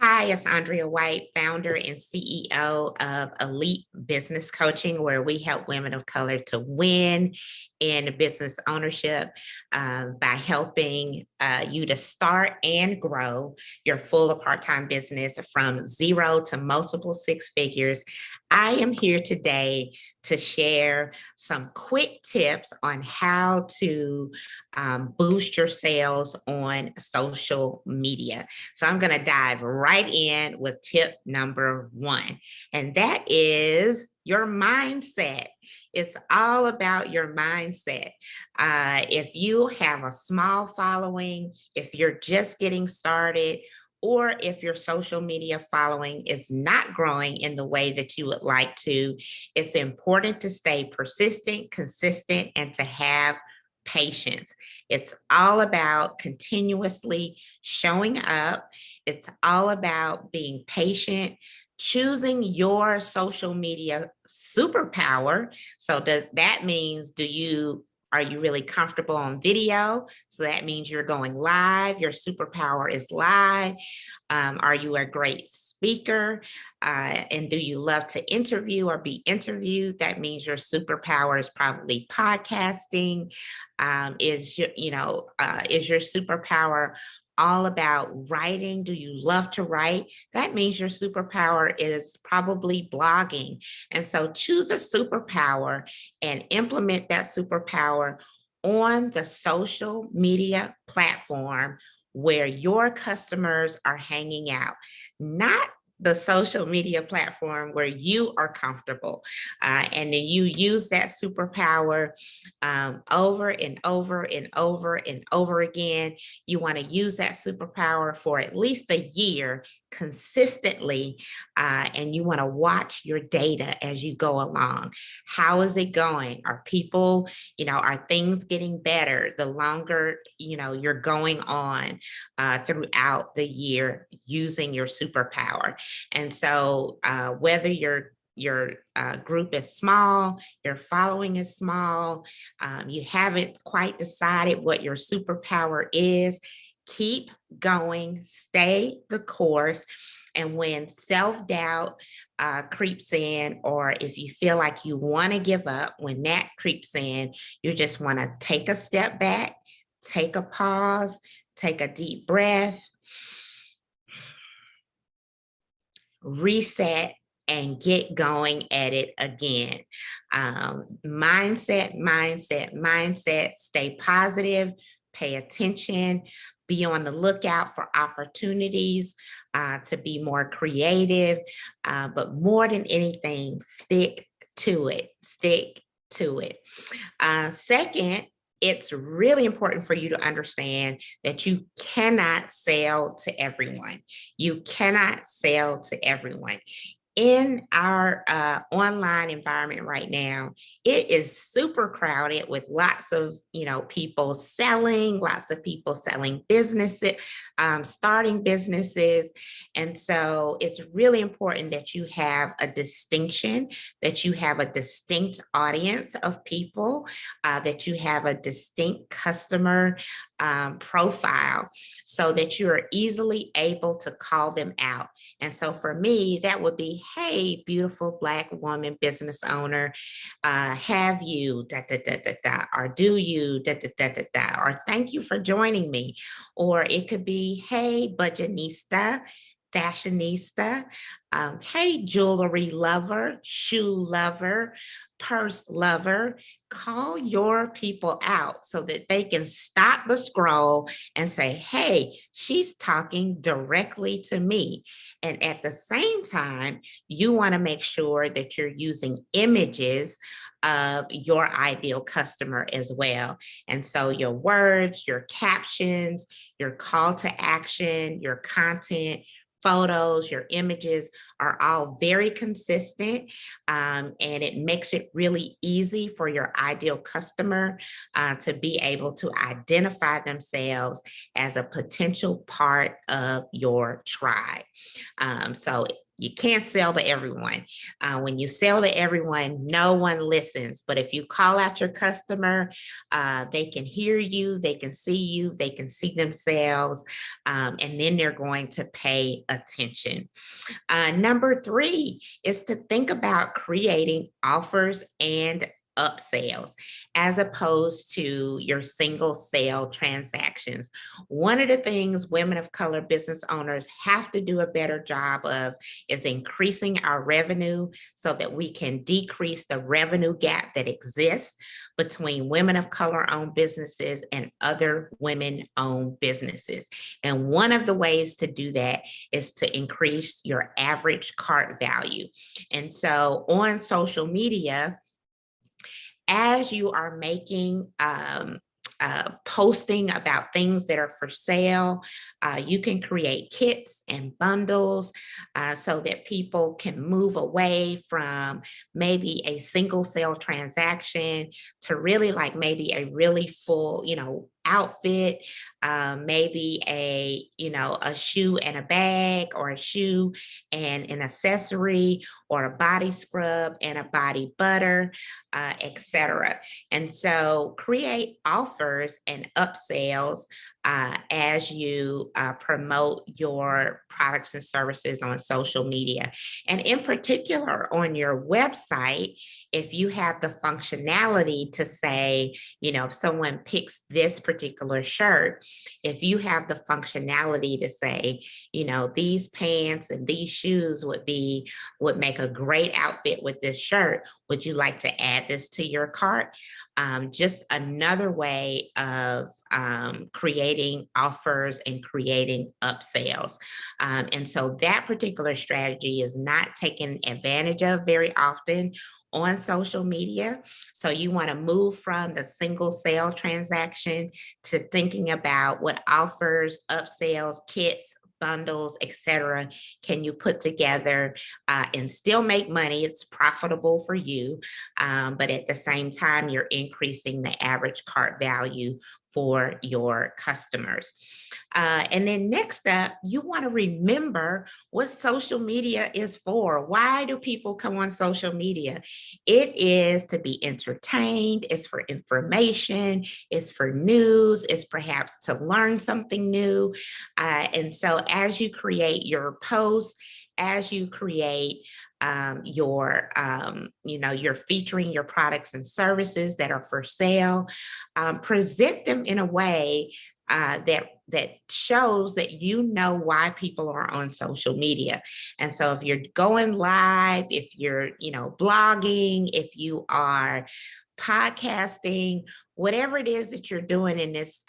Hi, it's Andrea White, founder and CEO of Elite Business Coaching, where we help women of color to win in business ownership by helping you to start and grow your full or part-time business from zero to multiple six figures. I am here today to share some quick tips on how to boost your sales on social media. So I'm going to dive right in with tip number one, and that is your mindset. It's all about your mindset. If you have a small following, if you're just getting started, or if your social media following is not growing in the way that you would like to, it's important to stay persistent, consistent, and to have patience. It's all about continuously showing up. It's all about being patient, choosing your social media superpower. So that means are you really comfortable on video? So that means you're going live. Your superpower is live. Are you a great speaker? And do you love to interview or be interviewed? That means your superpower is probably podcasting. Is your superpower all about writing? Do you love to write? That means your superpower is probably blogging. And so choose a superpower and implement that superpower on the social media platform where your customers are hanging out, not the social media platform where you are comfortable. And then you use that superpower over and over and over and over again. You want to use that superpower for at least a year consistently, and you want to watch your data as you go along. How is it going? Are people, are things getting better the longer, you're going on throughout the year using your superpower? And so whether your group is small, your following is small, you haven't quite decided what your superpower is, keep going, stay the course. And when self-doubt creeps in, or if you feel like you want to give up, when that creeps in, you just want to take a step back, take a pause, take a deep breath, reset, and get going at it again. Mindset, mindset, mindset. Stay positive, pay attention, be on the lookout for opportunities to be more creative. But more than anything, stick to it. Stick to it. Second, it's really important for you to understand that you cannot sell to everyone. You cannot sell to everyone. In our online environment right now, it is super crowded with lots of people selling, lots of people selling businesses, starting businesses. And so it's really important that you have a distinction, that you have a distinct audience of people, that you have a distinct customer profile, so that you are easily able to call them out. And so for me, that would be, hey, beautiful Black woman business owner, have you da da da da da, or do you da da da da da, or thank you for joining me. Or it could be, hey, budgetnista, fashionista, hey, jewelry lover, shoe lover, purse lover. Call your people out so that they can stop the scroll and say, hey, she's talking directly to me. And at the same time, you want to make sure that you're using images of your ideal customer as well. And so your words, your captions, your call to action, your content, photos, your images are all very consistent, and it makes it really easy for your ideal customer to be able to identify themselves as a potential part of your tribe. So you can't sell to everyone. When you sell to everyone, no one listens. But if you call out your customer, they can hear you, they can see you, they can see themselves, and then they're going to pay attention. Number three is to think about creating offers and upsells as opposed to your single sale transactions. One of the things women of color business owners have to do a better job of is increasing our revenue so that we can decrease the revenue gap that exists between women of color owned businesses and other women owned businesses. And one of the ways to do that is to increase your average cart value. And so on social media, as you are making posting about things that are for sale, you can create kits and bundles so that people can move away from maybe a single sale transaction to really like maybe a really full, outfit, maybe a shoe and a bag, or a shoe and an accessory, or a body scrub and a body butter, etc. And so create offers and upsells as you promote your products and services on social media. And in particular, on your website, if you have the functionality to say, if someone picks this particular shirt, if you have the functionality to say, these pants and these shoes would make a great outfit with this shirt. Would you like to add this to your cart? Just another way of creating offers and creating upsells. And so that particular strategy is not taken advantage of very often on social media. So you want to move from the single sale transaction to thinking about what offers, upsells, kits, bundles, etc. can you put together and still make money. It's profitable for you, but at the same time, you're increasing the average cart value for your customers. And then next up, you want to remember what social media is for. Why do people come on social media? It is to be entertained, it's for information, it's for news, it's perhaps to learn something new. And so as you create your posts, as you create you're featuring your products and services that are for sale, present them in a way that shows that why people are on social media. And so if you're going live, if you're blogging, if you are podcasting, whatever it is that you're doing in this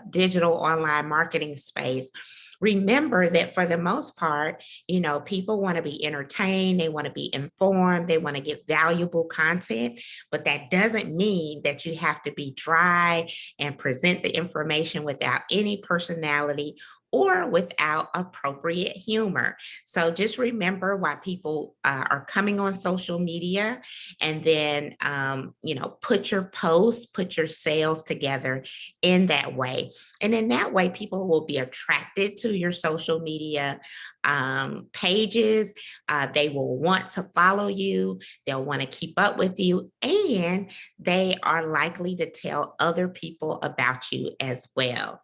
digital online marketing space, remember that for the most part, people want to be entertained, they want to be informed, they want to get valuable content, but that doesn't mean that you have to be dry and present the information without any personality or without appropriate humor. So just remember why people are coming on social media, and then, put your posts, put your sales together in that way. And in that way, people will be attracted to your social media pages. They will want to follow you. They'll want to keep up with you, and they are likely to tell other people about you as well.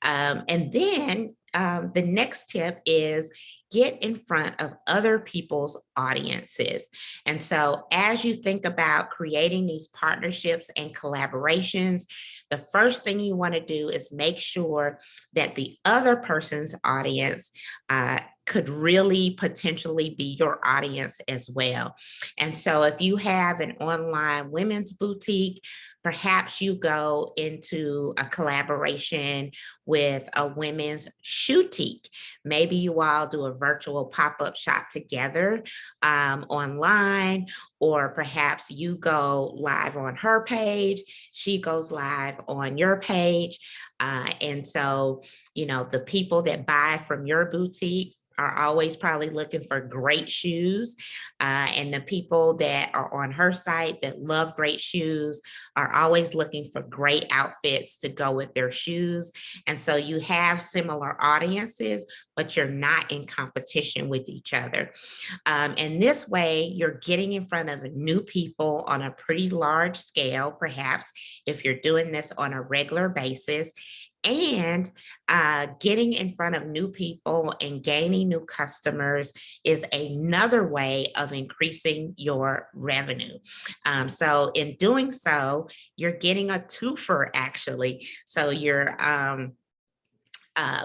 And then the next tip is get in front of other people's audiences. And so as you think about creating these partnerships and collaborations, the first thing you want to do is make sure that the other person's audience could really potentially be your audience as well. And so if you have an online women's boutique, perhaps you go into a collaboration with a women's shoetique. Maybe you all do a virtual pop-up shop together online, or perhaps you go live on her page, she goes live on your page. And so, the people that buy from your boutique are always probably looking for great shoes. And the people that are on her site that love great shoes are always looking for great outfits to go with their shoes. And so you have similar audiences, but you're not in competition with each other. And this way, you're getting in front of new people on a pretty large scale, perhaps if you're doing this on a regular basis, and getting in front of new people and gaining new customers is another way of increasing your revenue. So in doing so, you're getting a twofer actually. So you're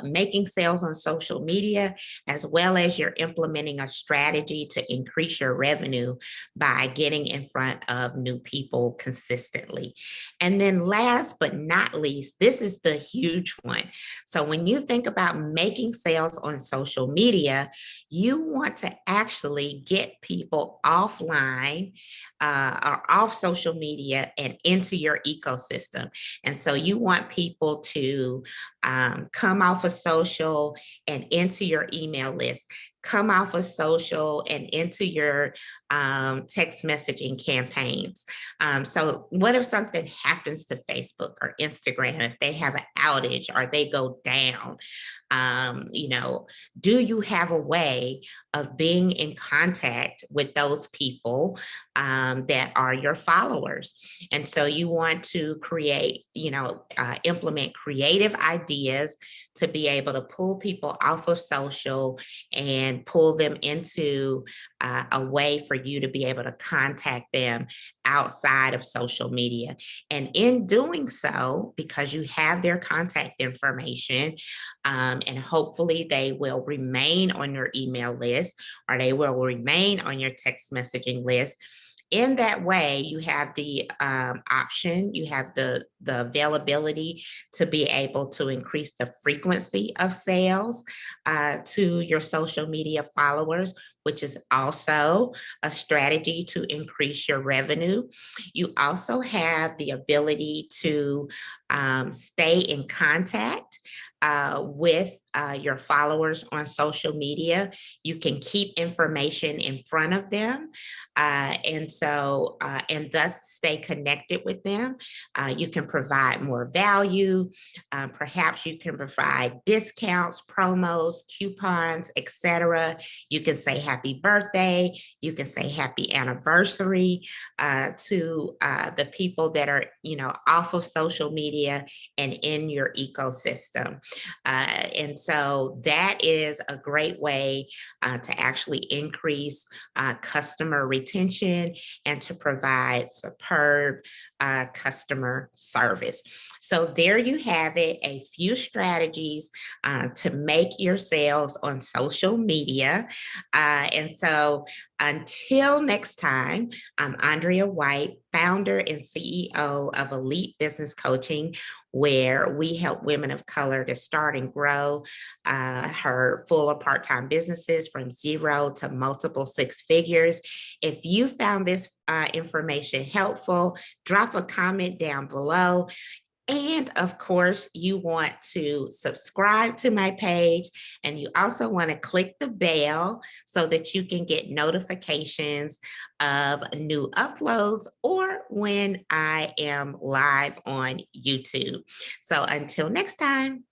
making sales on social media, as well as you're implementing a strategy to increase your revenue by getting in front of new people consistently. And then last but not least, this is the huge one. So when you think about making sales on social media, you want to actually get people offline or off social media and into your ecosystem. And so you want people to come off of social and into your email list, come off of social and into your text messaging campaigns. So what if something happens to Facebook or Instagram, if they have an outage or they go down? Do you have a way of being in contact with those people that are your followers? And so you want to implement creative ideas to be able to pull people off of social and pull them into a way for you to be able to contact them outside of social media. And in doing so, because you have their contact information, and hopefully they will remain on your email list or they will remain on your text messaging list. In that way, you have the option, you have the availability to be able to increase the frequency of sales to your social media followers, which is also a strategy to increase your revenue. You also have the ability to stay in contact with your followers on social media. You can keep information in front of them, and thus stay connected with them. You can provide more value. Perhaps you can provide discounts, promos, coupons, etc. You can say happy birthday. You can say happy anniversary to the people that are, off of social media and in your ecosystem. And so that is a great way to actually increase customer retention and to provide superb customer service. So there you have it, a few strategies to make your sales on social media. And so until next time, I'm Andrea White, founder and CEO of Elite Business Coaching, where we help women of color to start and grow her full or part-time businesses from 0 to multiple 6 figures. If you found this information helpful, drop a comment down below. And of course, you want to subscribe to my page, and you also want to click the bell so that you can get notifications of new uploads or when I am live on YouTube. So until next time.